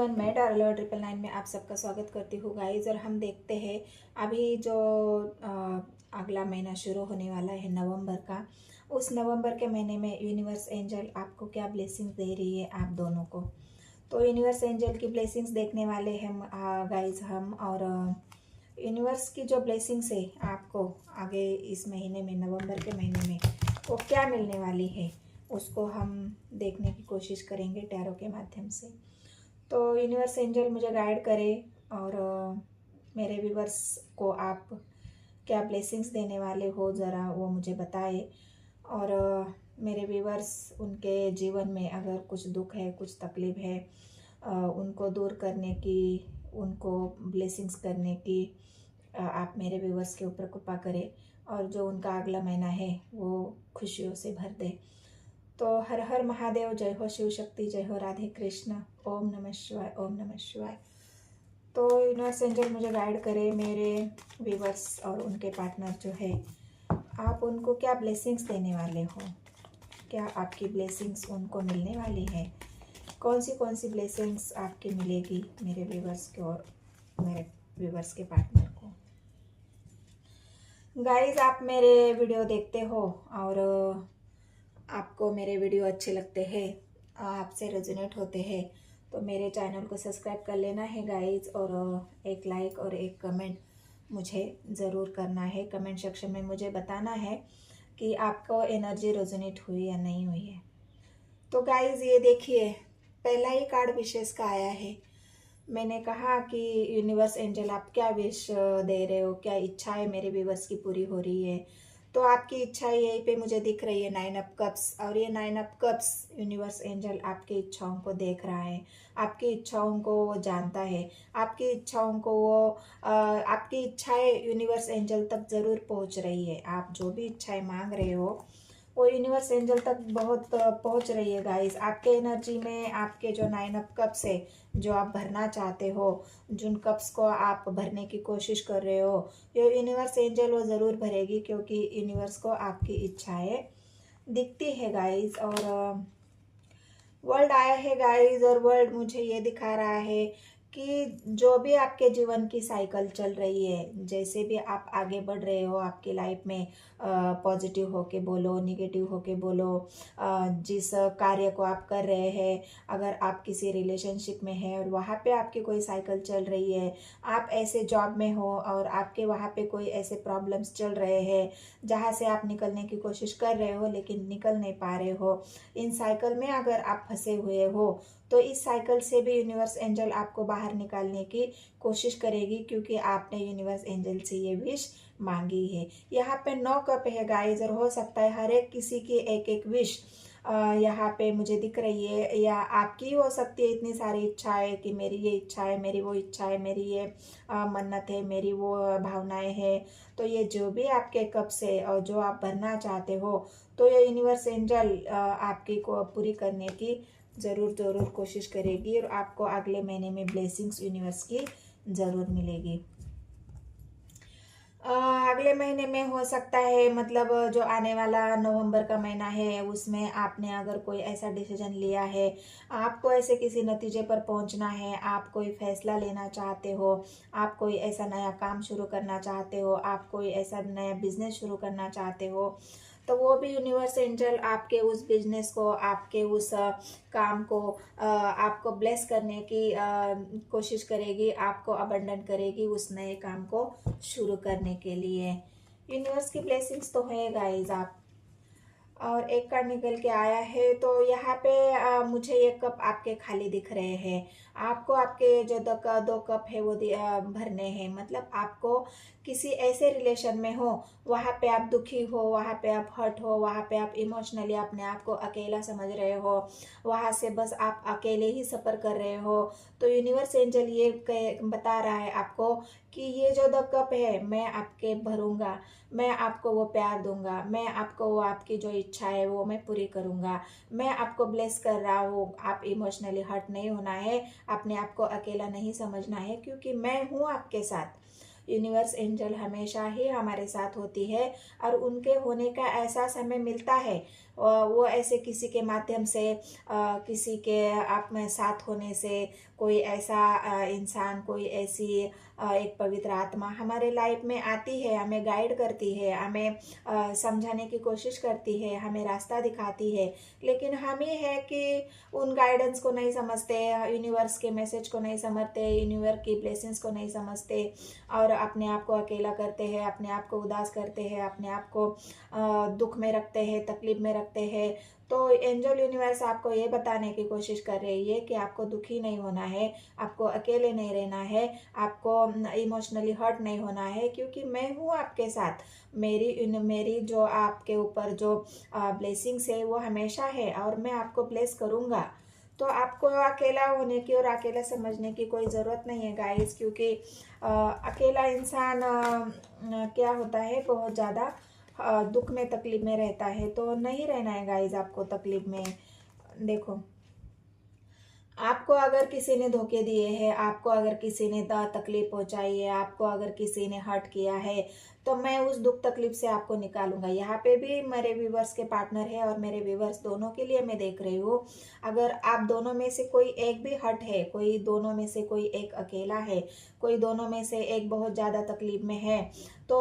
Everyone, मैं डार्लो 999 में आप सबका स्वागत करती हूँ गाइज। और हम देखते हैं अभी जो अगला महीना शुरू होने वाला है नवंबर का, उस नवंबर के महीने में यूनिवर्स एंजल आपको क्या ब्लेसिंग्स दे रही है आप दोनों को। तो यूनिवर्स एंजल की ब्लेसिंग्स देखने वाले हैं गाइज हम। और यूनिवर्स की जो ब्लेसिंग्स है आपको आगे इस महीने में, नवंबर के महीने में, वो क्या मिलने वाली है उसको हम देखने की कोशिश करेंगे टैरो के माध्यम से। तो यूनिवर्स एंजल मुझे गाइड करे और मेरे व्यूवर्स को आप क्या ब्लेसिंग्स देने वाले हो ज़रा वो मुझे बताए। और मेरे व्यूवर्स, उनके जीवन में अगर कुछ दुख है, कुछ तकलीफ है, उनको दूर करने की, उनको ब्लेसिंग्स करने की आप मेरे व्यूवर्स के ऊपर कृपा करें और जो उनका अगला महीना है वो खुशियों से भर दे। तो हर हर महादेव, जय हो शिव शक्ति, जय हो राधे कृष्ण, ओम नमः शिवाय, ओम नमः शिवाय। तो यूनिवर्स एंजल मुझे गाइड करे, मेरे व्यूवर्स और उनके पार्टनर जो है, आप उनको क्या ब्लेसिंग्स देने वाले हो, क्या आपकी ब्लेसिंग्स उनको मिलने वाली है, कौन सी ब्लेसिंग्स आपकी मिलेगी मेरे व्यूवर्स को और मेरे व्यूवर्स के पार्टनर को। गाइज, आप मेरे वीडियो देखते हो और आपको मेरे वीडियो अच्छे लगते हैं, आपसे रेजोनेट होते हैं, तो मेरे चैनल को सब्सक्राइब कर लेना है गाइज। और एक लाइक और एक कमेंट मुझे ज़रूर करना है। कमेंट सेक्शन में मुझे बताना है कि आपको एनर्जी रेजोनेट हुई या नहीं हुई है। तो गाइज, ये देखिए, पहला ही कार्ड विशेष का आया है। मैंने कहा कि यूनिवर्स एंजल आप क्या विश दे रहे हो, क्या इच्छाएं मेरे व्यूवर्स की पूरी हो रही है। तो आपकी इच्छा यहीं पे मुझे दिख रही है, 9 ऑफ कप्स। और ये 9 ऑफ कप्स, यूनिवर्स एंजल आपकी इच्छाओं को देख रहा है, आपकी इच्छाओं को वो जानता है, आपकी इच्छाओं को वो आपकी इच्छाएं यूनिवर्स एंजल तक ज़रूर पहुंच रही है। आप जो भी इच्छाएं मांग रहे हो वो यूनिवर्स एंजल तक बहुत पहुंच रही है गाइस। आपके एनर्जी में आपके जो 9 ऑफ कप्स है, जो आप भरना चाहते हो, जिन कप्स को आप भरने की कोशिश कर रहे हो, ये यूनिवर्स एंजल वो ज़रूर भरेगी, क्योंकि यूनिवर्स को आपकी इच्छाएं दिखती है गाइस। और वर्ल्ड आया है गाइस, और वर्ल्ड मुझे ये दिखा रहा है कि जो भी आपके जीवन की साइकिल चल रही है, जैसे भी आप आगे बढ़ रहे हो आपकी लाइफ में, पॉजिटिव होके बोलो, निगेटिव होके बोलो, जिस कार्य को आप कर रहे हैं, अगर आप किसी रिलेशनशिप में हैं और वहाँ पे आपकी कोई साइकिल चल रही है, आप ऐसे जॉब में हो और आपके वहाँ पे कोई ऐसे प्रॉब्लम्स चल रहे हैं जहाँ से आप निकलने की कोशिश कर रहे हो लेकिन निकल नहीं पा रहे हो, इन साइकिल में अगर आप फंसे हुए हो, तो इस साइकिल से भी यूनिवर्स एंजल आपको बाहर निकालने की कोशिश करेगी, क्योंकि आपने यूनिवर्स एंजल से ये विश मांगी है। यहाँ पे 9 कप है गाइस, और हो सकता है हर एक किसी की एक एक विश यहाँ पे मुझे दिख रही है, या आपकी हो सकती है इतनी सारी इच्छाएं कि मेरी ये इच्छा है, मेरी वो इच्छा है, मेरी ये मन्नत है, मेरी वो भावनाएं हैं। तो ये जो भी आपके कप से और जो आप भरना चाहते हो, तो ये यूनिवर्स एंजल आपकी को पूरी करने की ज़रूर कोशिश करेगी, और आपको अगले महीने में ब्लेसिंग्स यूनिवर्स की ज़रूर मिलेगी। अगले महीने में हो सकता है, मतलब जो आने वाला नवंबर का महीना है उसमें आपने अगर कोई ऐसा डिसीजन लिया है, आपको ऐसे किसी नतीजे पर पहुंचना है, आप कोई फैसला लेना चाहते हो, आप कोई ऐसा नया काम शुरू करना चाहते हो, आप कोई ऐसा नया बिजनेस शुरू करना चाहते हो, तो वो भी यूनिवर्स एंजल आपके उस बिजनेस को, आपके उस काम को आपको ब्लेस करने की कोशिश करेगी, आपको अबंडन करेगी उस नए काम को शुरू करने के लिए। यूनिवर्स की ब्लेसिंग्स तो है गाइज। आप और एक कार्ड निकल के आया है, तो यहाँ पे मुझे ये कप आपके खाली दिख रहे हैं। आपको आपके जो 2 कप है वो भरने हैं। मतलब आपको किसी ऐसे रिलेशन में हो, वहाँ पे आप दुखी हो, वहाँ पे आप हर्ट हो, वहाँ पे आप इमोशनली अपने आप को अकेला समझ रहे हो, वहाँ से बस आप अकेले ही सफ़र कर रहे हो। तो यूनिवर्स एंजल ये बता रहा है आपको कि ये जो 2 कप है मैं आपके भरूंगा, मैं आपको वो प्यार दूंगा, मैं आपको वो आपकी जो इच्छा है वो मैं पूरी करूंगा, मैं आपको ब्लेस कर रहा हूँ। आप इमोशनली हर्ट नहीं होना है, अपने आप को अकेला नहीं समझना है, क्योंकि मैं हूँ आपके साथ। यूनिवर्स एंजल हमेशा ही हमारे साथ होती है और उनके होने का एहसास हमें मिलता है। वो ऐसे किसी के माध्यम से, किसी के आप में साथ होने से, कोई ऐसा इंसान, कोई ऐसी एक पवित्र आत्मा हमारे लाइफ में आती है, हमें गाइड करती है, हमें समझाने की कोशिश करती है, हमें रास्ता दिखाती है। लेकिन हम ही है कि उन गाइडेंस को नहीं समझते, यूनिवर्स के मैसेज को नहीं समझते, यूनिवर्स की ब्लेसिंग्स को नहीं समझते और अपने आप को अकेला करते हैं, अपने आप को उदास करते हैं, अपने आप को दुख में रखते हैं, तकलीफ में रखते हैं। तो एंजल यूनिवर्स आपको ये बताने की कोशिश कर रही है कि आपको दुखी नहीं होना है, आपको अकेले नहीं रहना है, आपको इमोशनली हर्ट नहीं होना है, क्योंकि मैं हूँ आपके साथ। मेरी जो आपके ऊपर जो ब्लेसिंग्स है वो हमेशा है और मैं आपको ब्लेस करूँगा। तो आपको अकेला होने की और अकेला समझने की कोई ज़रूरत नहीं है गाइस, क्योंकि अकेला इंसान क्या होता है, बहुत ज़्यादा दुख में, तकलीफ में रहता है। तो नहीं रहना है गाइस आपको तकलीफ में। देखो, आपको अगर किसी ने धोखे दिए हैं, आपको अगर किसी ने तकलीफ पहुंचाई है, आपको अगर किसी ने हर्ट किया है, तो मैं उस दुख तकलीफ से आपको निकालूंगा। यहाँ पे भी मेरे व्यूवर्स के पार्टनर है और मेरे व्यूवर्स दोनों के लिए मैं देख रही हूँ। अगर आप दोनों में से कोई एक भी हर्ट है, कोई दोनों में से कोई एक अकेला है, कोई दोनों में से एक बहुत ज़्यादा तकलीफ में है, तो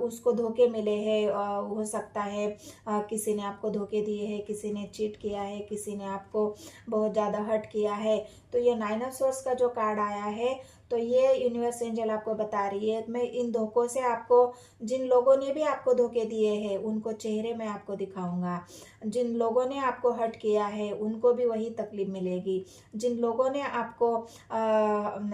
उसको धोखे मिले हैं, हो सकता है किसी ने आपको धोखे दिए हैं, किसी ने चीट किया है, किसी ने आपको बहुत ज़्यादा हर्ट किया है। तो ये 9 ऑफ सोर्स का जो कार्ड आया है, तो ये यूनिवर्स एंजल आपको बता रही है, मैं इन धोखों से आपको, जिन लोगों ने भी आपको धोखे दिए हैं उनको चेहरे में आपको दिखाऊंगा। जिन लोगों ने आपको हर्ट किया है उनको भी वही तकलीफ मिलेगी। जिन लोगों ने आपको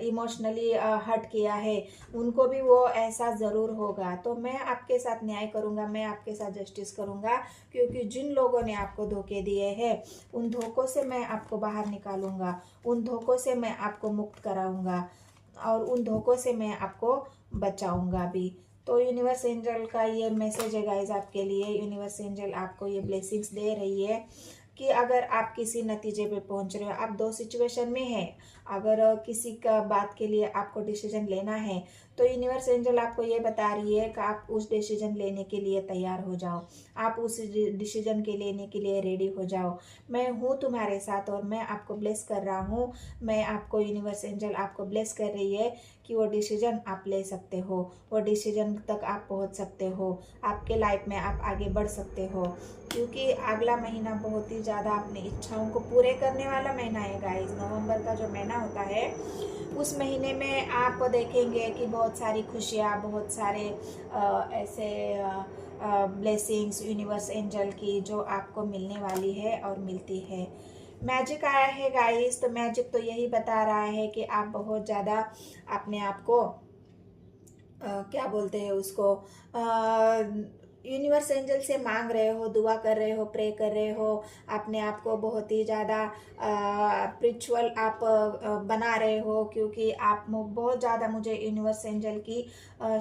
इमोशनली हर्ट किया है उनको भी वो एहसास ज़रूर होगा। तो मैं आपके साथ न्याय करूँगा, मैं आपके साथ जस्टिस करूँगा, क्योंकि जिन लोगों ने आपको धोखे दिए हैं उन धोखों से मैं आपको बाहर निकालूंगा, उन धोखों से मैं आपको मुक्त कराऊंगा और उन धोखों से मैं आपको बचाऊंगा भी। तो यूनिवर्स एंजल का ये मैसेज है गाइज आपके लिए। यूनिवर्स एंजल आपको ये ब्लेसिंग्स दे रही है कि अगर आप किसी नतीजे पे पहुंच रहे हो, आप दो सिचुएशन में हैं, अगर किसी का बात के लिए आपको डिसीजन लेना है, तो यूनिवर्स एंजल आपको ये बता रही है कि आप उस डिसीजन लेने के लिए तैयार हो जाओ, आप उस डिसीजन के लेने के लिए रेडी हो जाओ। मैं हूँ तुम्हारे साथ और मैं आपको ब्लेस कर रहा हूँ। मैं आपको, यूनिवर्स एंजल आपको ब्लेस कर रही है कि वो डिसीजन आप ले सकते हो, वो डिसीजन तक आप पहुँच सकते हो, आपके लाइफ में आप आगे बढ़ सकते हो। क्योंकि अगला महीना बहुत ही ज़्यादा अपनी इच्छाओं को पूरे करने वाला महीना है गाइस। नवंबर का जो महीना होता है उस महीने में आप देखेंगे कि बहुत सारी खुशियाँ, बहुत सारे ऐसे ब्लेसिंग्स यूनिवर्स एंजल की जो आपको मिलने वाली है और मिलती है। मैजिक आया है गाइस, तो मैजिक तो यही बता रहा है कि आप बहुत ज़्यादा अपने आप को क्या बोलते हैं उसको, यूनिवर्स एंजल से मांग रहे हो, दुआ कर रहे हो, प्रे कर रहे हो, अपने आप को बहुत ही ज़्यादा स्पिरिचुअल आप बना रहे हो, क्योंकि आप बहुत ज़्यादा मुझे यूनिवर्स एंजल की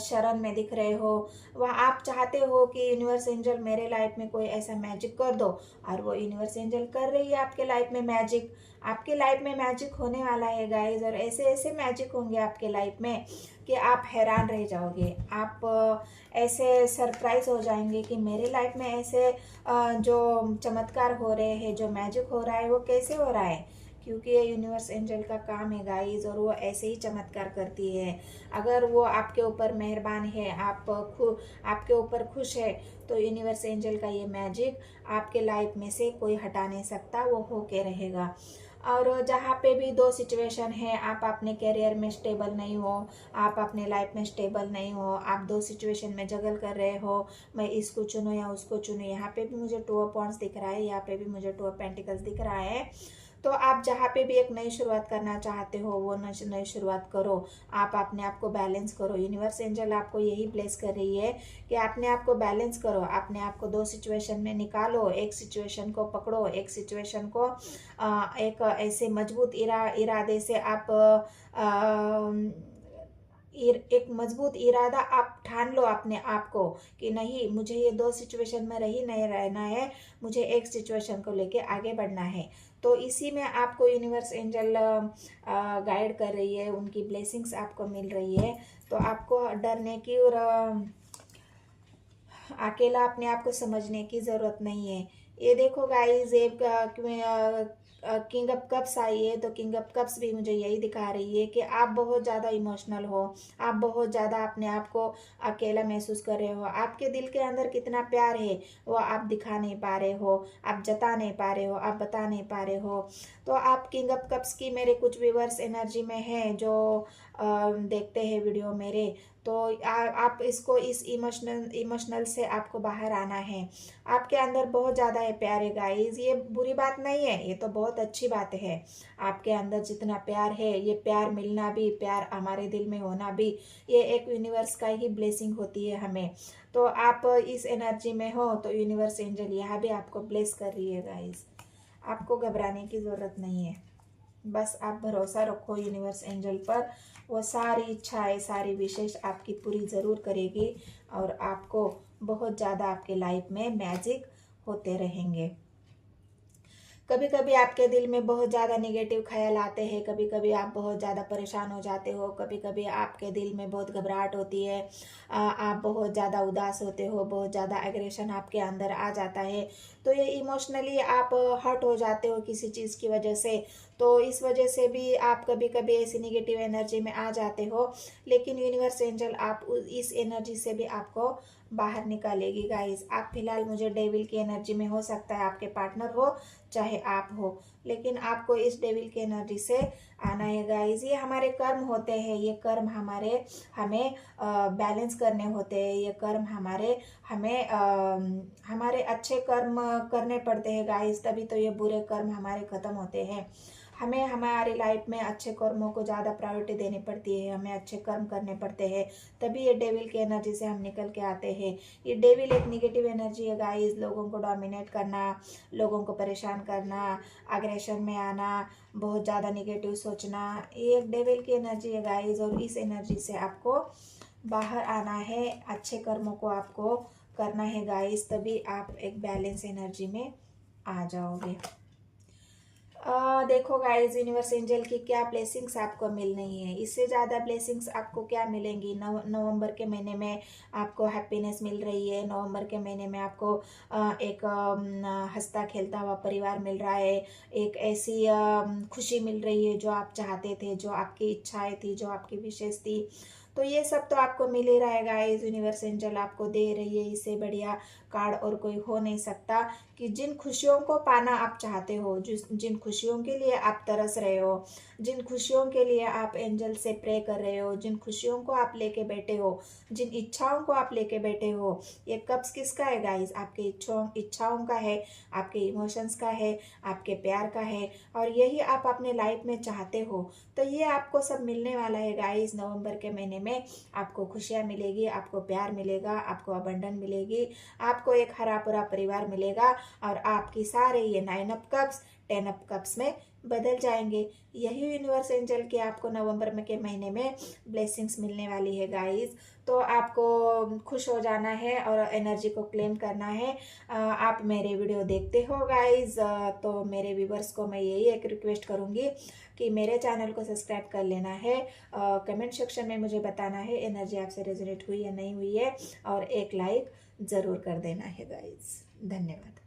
शरण में दिख रहे हो। वह आप चाहते हो कि यूनिवर्स एंजल मेरे लाइफ में कोई ऐसा मैजिक कर दो, और वो यूनिवर्स एंजल कर रही है आपके लाइफ में मैजिक। आपके लाइफ में मैजिक होने वाला है गाइज, और ऐसे ऐसे मैजिक होंगे आपके लाइफ में कि आप हैरान रह जाओगे, आप ऐसे सरप्राइज हो जाएंगे कि मेरे लाइफ में ऐसे जो चमत्कार हो रहे हैं, जो मैजिक हो रहा है, वो कैसे हो रहा है, क्योंकि ये यूनिवर्स एंजल का काम है गाइज, और वो ऐसे ही चमत्कार करती है। अगर वो आपके ऊपर मेहरबान है, आपके ऊपर खुश है, तो यूनिवर्स एंजल का ये मैजिक आपके लाइफ में से कोई हटा नहीं सकता, वो होके रहेगा। और जहाँ पे भी दो सिचुएशन है, आप अपने करियर में स्टेबल नहीं हो, आप अपने लाइफ में स्टेबल नहीं हो, आप दो सिचुएशन में जगल कर रहे हो, मैं इसको चुनूँ या उसको चुनूँ। यहाँ पे भी मुझे 2 ऑफ वांड्स दिख रहा है, यहाँ पे भी मुझे 2 ऑफ पेंटिकल्स दिख रहा है। तो आप जहाँ पे भी एक नई शुरुआत करना चाहते हो, वो नई शुरुआत करो, आप अपने आप को बैलेंस करो। यूनिवर्स एंजल आपको यही ब्लेस कर रही है कि अपने आप को बैलेंस करो, अपने आप को दो सिचुएशन में निकालो, एक सिचुएशन को पकड़ो, एक सिचुएशन को एक ऐसे मजबूत इरादे से आप एक मजबूत इरादा आप ठान लो अपने आप को कि नहीं, मुझे ये दो सिचुएशन में रही नहीं रहना है, मुझे एक सिचुएशन को लेके आगे बढ़ना है। तो इसी में आपको यूनिवर्स एंजल गाइड कर रही है, उनकी ब्लेसिंग्स आपको मिल रही है। तो आपको डरने की और अकेला अपने आप को समझने की ज़रूरत नहीं है। ये देखो गाइस, एक किंग ऑफ कप्स आई है, तो किंग ऑफ कप्स भी मुझे यही दिखा रही है कि आप बहुत ज़्यादा इमोशनल हो, आप बहुत ज़्यादा अपने आप को अकेला महसूस कर रहे हो। आपके दिल के अंदर कितना प्यार है वो आप दिखा नहीं पा रहे हो, आप जता नहीं पा रहे हो, आप बता नहीं पा रहे हो। तो आप किंग ऑफ कप्स की मेरे कुछ व्यूवर्स एनर्जी में हैं जो देखते हैं वीडियो मेरे, तो आप इसको इस इमोशनल से आपको बाहर आना है। आपके अंदर बहुत ज़्यादा है प्यार है गाइस, ये बुरी बात नहीं है, ये तो बहुत अच्छी बात है। आपके अंदर जितना प्यार है, ये प्यार मिलना भी, प्यार हमारे दिल में होना भी, ये एक यूनिवर्स का ही ब्लेसिंग होती है हमें। तो आप इस एनर्जी में हो तो यूनिवर्स एंजल यहाँ भी आपको ब्लेस कर रही है गाइस। आपको घबराने की ज़रूरत नहीं है, बस आप भरोसा रखो यूनिवर्स एंजल पर। वो सारी इच्छाएं, सारी विशेष आपकी पूरी ज़रूर करेगी और आपको बहुत ज़्यादा आपके लाइफ में मैजिक होते रहेंगे। कभी कभी आपके दिल में बहुत ज़्यादा नेगेटिव ख्याल आते हैं, कभी कभी आप बहुत ज़्यादा परेशान हो जाते हो, कभी कभी आपके दिल में बहुत घबराहट होती है, आप बहुत ज़्यादा उदास होते हो, बहुत ज़्यादा एग्रेशन आपके अंदर आ जाता है। तो ये इमोशनली आप हर्ट हो जाते हो किसी चीज़ की वजह से, तो इस वजह से भी आप कभी कभी ऐसी निगेटिव एनर्जी में आ जाते हो। लेकिन यूनिवर्स एंजल आप इस एनर्जी से भी आपको बाहर निकालेगी गाइस। आप फिलहाल मुझे डेविल की एनर्जी में, हो सकता है आपके पार्टनर हो चाहे आप हो, लेकिन आपको इस डेविल की एनर्जी से आना है गाइस। ये हमारे कर्म होते हैं, ये कर्म हमें बैलेंस करने होते हैं, ये कर्म हमारे अच्छे कर्म करने पड़ते हैं गाइस, तभी तो ये बुरे कर्म हमारे खत्म होते हैं। हमें हमारी लाइफ में अच्छे कर्मों को ज़्यादा प्रायोरिटी देनी पड़ती है, हमें अच्छे कर्म करने पड़ते हैं, तभी ये डेविल की एनर्जी से हम निकल के आते हैं। ये डेविल एक निगेटिव एनर्जी है गाइस, लोगों को डोमिनेट करना, लोगों को परेशान करना, अग्रेशन में आना, बहुत ज़्यादा निगेटिव सोचना, ये एक डेविल की एनर्जी है गाइस। और इस एनर्जी से आपको बाहर आना है, अच्छे कर्मों को आपको करना है गाइस, तभी आप एक बैलेंस एनर्जी में आ जाओगे। देखो गाइस, यूनिवर्स एंजल की क्या ब्लेसिंग्स आपको मिल रही है, इससे ज़्यादा ब्लेसिंग्स आपको क्या मिलेंगी। नवंबर के महीने में आपको हैप्पीनेस मिल रही है, नवंबर के महीने में आपको एक हंसता खेलता हुआ परिवार मिल रहा है, एक ऐसी खुशी मिल रही है जो आप चाहते थे, जो आपकी इच्छाएं थी, जो आपकी विशेष थी। तो ये सब तो आपको मिल ही रहेगा गाइस, यूनिवर्स एंजल आपको दे रही है, इससे बढ़िया कार्ड और कोई हो नहीं सकता। कि जिन खुशियों को पाना आप चाहते हो, जिन खुशियों के लिए आप तरस रहे हो, जिन खुशियों के लिए आप एंजल से प्रे कर रहे हो, जिन खुशियों को आप लेके बैठे हो, जिन इच्छाओं को आप लेके बैठे हो, ये कब्ज किसका है गाइस? आपके इच्छाओं का है, आपके इमोशंस का है, आपके प्यार का है, और यही आप अपने लाइफ में चाहते हो। तो ये आपको सब मिलने वाला है गाइस। नवंबर के महीने में आपको खुशियाँ मिलेगी, आपको प्यार मिलेगा, आपको अबंडन मिलेगी, आपको एक हरा भरा परिवार मिलेगा, और आपकी सारे ये 9 ऑफ कप्स 10 ऑफ कप्स में बदल जाएंगे। यही यूनिवर्स एंजल के आपको नवंबर में के महीने में ब्लेसिंग्स मिलने वाली है गाइस। तो आपको खुश हो जाना है और एनर्जी को क्लेम करना है। आप मेरे वीडियो देखते हो गाइस, तो मेरे व्यूवर्स को मैं यही एक रिक्वेस्ट करूँगी कि मेरे चैनल को सब्सक्राइब कर लेना है। कमेंट सेक्शन में मुझे बताना है एनर्जी आपसे रेजोनेट हुई या नहीं हुई है, और एक लाइक ज़रूर कर देना है गाइस। धन्यवाद।